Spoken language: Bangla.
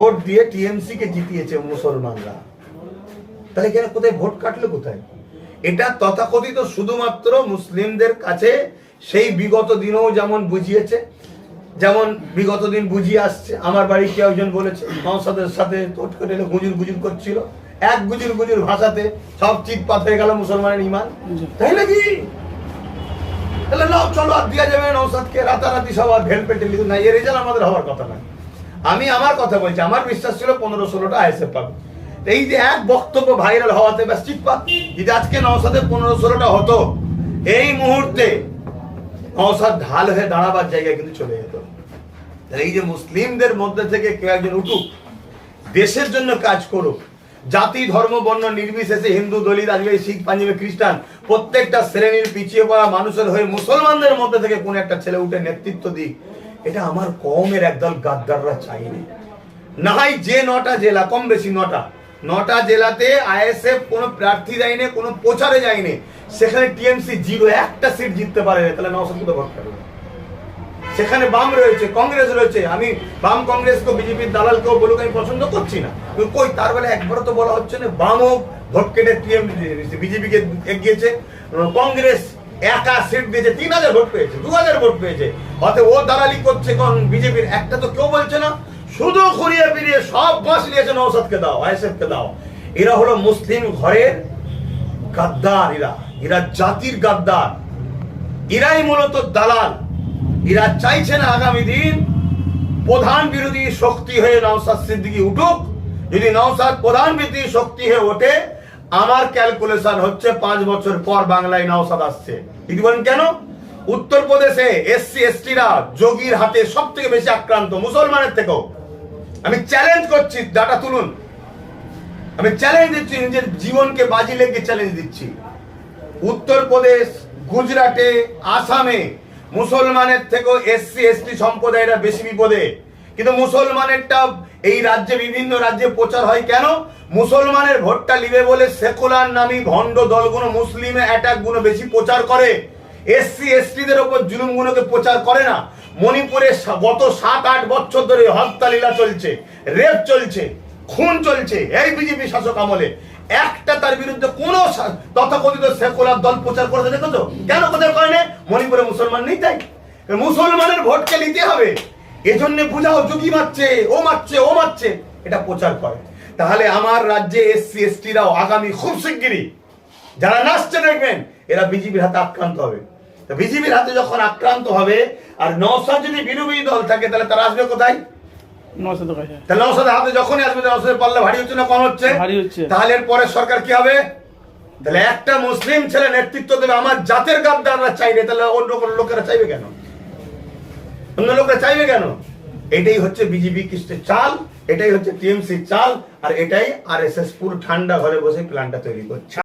ভোট দিয়ে টিএমসি কে জিতিয়েছে মুসলমানরা, তাহলে এখানে কোথায় ভোট কাটলো কোথায়? এটা তথাকথিত শুধুমাত্র মুসলিমদের কাছে সেই বিগত দিনেও যেমন বুঝিয়েছে, যেমন বিগত দিন বুঝিয়ে আসছে। আমার বাড়ি কেউ একজন বলেছে নওশাদের সাথে তোট করে গুজুর গুজুর করছিল, এক গুজুর গুজুর ভাষাতে সব চিৎপাত হয়ে গেল মুসলমানের ইমান, তাই নাকি? তাহলে নাও চলো আর দিয়া যাবে নওশাদকে রাতারাতি সব আর ভেল পেটে লিখুন না, এর রেজাল্ট আমাদের হওয়ার কথা না। আমি আমার কথা বলছি, আমার বিশ্বাস ছিল 15-16টা আইএসএফ পাবে। এই যে এক বক্তব্য ভাইরাল হওয়াতে ব্যাস চিৎপাত। যদি আজকে নওশাদে 15-16টা হতো, এই মুহূর্তে নওশাদ ঢাল হয়ে দাঁড়াবার জায়গায় কিন্তু চলে যেত। এই যে মুসলিমদের মধ্যে থেকে কেউ একজন উঠুক, দেশের জন্য কাজ করুক, জাতি ধর্ম বর্ণ নির্বিশেষে হিন্দু দলিত আদিবাসী শিখ পাঞ্জাবি খ্রিস্টান প্রত্যেকটা শ্রেণীর পিছিয়ে পড়া মানুষের হয়ে মুসলমানদের মধ্যে থেকে কোন একটা ছেলে উঠে নেতৃত্ব দিক, এটা আমার কওমের একদল গাদ্দাররা চাইনি। না হয় যে 9টা জেলা, কম বেশি 9টা জেলাতে আইএসএফ কোনো প্রার্থী যায়নি, কোনো প্রচারে যায়নি, সেখানে টিএমসি 0 একটা সিট জিততে পারে, তাহলে নওশাদ কোথায় ভোট পাবে? সেখানে বাম রয়েছে, কংগ্রেস রয়েছে। আমি বাম কংগ্রেসকে বিজেপির দালালকেও বলুক আমি পছন্দ করছি না, কই তার বেলা একবারও তো বলা হচ্ছে না বামও ভোট কেটে বিজেপিকে এগিয়েছে, কংগ্রেস একা সিট দিয়েছে, 3000 ভোট পেয়েছে, 2000 ভোট পেয়েছে, অতএব ও দালালি করছে কোন বিজেপির, একটা তো কেউ বলছে না। শুধু ঘুরিয়ে ফিরিয়ে সব বাস নিয়েছে নওশাদকে দাও, আইএসএফকে দাও। এরা হলো মুসলিম ঘরের গাদ্দার, এরা জাতির গাদ্দার, এরাই মূলত দালাল। এরা চাইছে না আগামী দিন প্রধান বিরোধী শক্তি হয়ে নওশাদ সিদ্দিকী উঠুক। যদি নওশাদ প্রধান বিরোধী শক্তি হয়ে ওঠে, আমার ক্যালকুলেশন হচ্ছে 5 বছর পর বাংলায় নওশাদ আসছে। কি বলেন কেন? উত্তরপ্রদেশে এসসি এসটিরা যোগীর হাতে সব থেকে বেশি আক্রান্ত মুসলমানের থেকেও। আমি চ্যালেঞ্জ করছি, ডাটা তুলুন, আমি চ্যালেঞ্জ দিচ্ছি, নিজের জীবনকে বাজি লেগে চ্যালেঞ্জ দিচ্ছি। উত্তরপ্রদেশ, গুজরাটে, আসামে মুসলমানের থেকেও এসসি এসটি সম্প্রদায়রা বেশি বিপদে। কিন্তু মুসলমানেরটা এই রাজ্যে, বিভিন্ন রাজ্যে প্রচার হয় কেন? মুসলমানের ভোটটা লিবে বলে সেকুলার নামী ভণ্ড দলগুলো মুসলিমে অ্যাটাক গুলো বেশি প্রচার করে, এসসি এসটিদের উপর জুলুম গুলোকে প্রচার করে না। মণিপুরে গত 7-8 বছর ধরে হত্যা লীলা চলছে, রেপ চলছে, খুন চলছে এই বিজেপি শাসক আমলে। একটা তার বিরুদ্ধে কোন তথাকথিত সেকুলার দল প্রচার করেছে দেখেছো? কেন কোথায় করে না? মণিপুরে মুসলমান নেই তাই। মুসলমানের ভোটকে নিতে হবে, এজন্য বুঝাও যোগী মারছে, ও মারছে, ও মারছে, এটা প্রচার করে। তাহলে আমার রাজ্যে এসসি এসটিরাও আগামী খুব শিগগিরই যারা নাচছে দেখবেন, এরা বিজেপির হাতে আক্রান্ত হবে। বিজেপির হাতে যখন আক্রান্ত হবে, আর নওশাদ যদি বিরোধী দল থাকে, তাহলে তারা আসবে কোথায়? তাহলে নওশাদের হাতে যখনই আসবে, নওশাদের পাল্লা ভারী হচ্ছে না কম হচ্ছে? তাহলে এর পরে সরকার কি হবে? তাহলে একটা মুসলিম ছেলে নেতৃত্ব দেবে, আমার জাতের গাদ্দাররা চাইবে, তাহলে অন্য কোনো লোকেরা চাইবে কেন? অন্য লোকেরা চাইবে কেন? এটাই হচ্ছে বিজেপি কৃষ্ণের চাল, এটাই হচ্ছে টিএমসি চাল, আর এটাই আরএসএস পুরো ঠান্ডা ঘরে বসে প্ল্যানটা তৈরি করছে।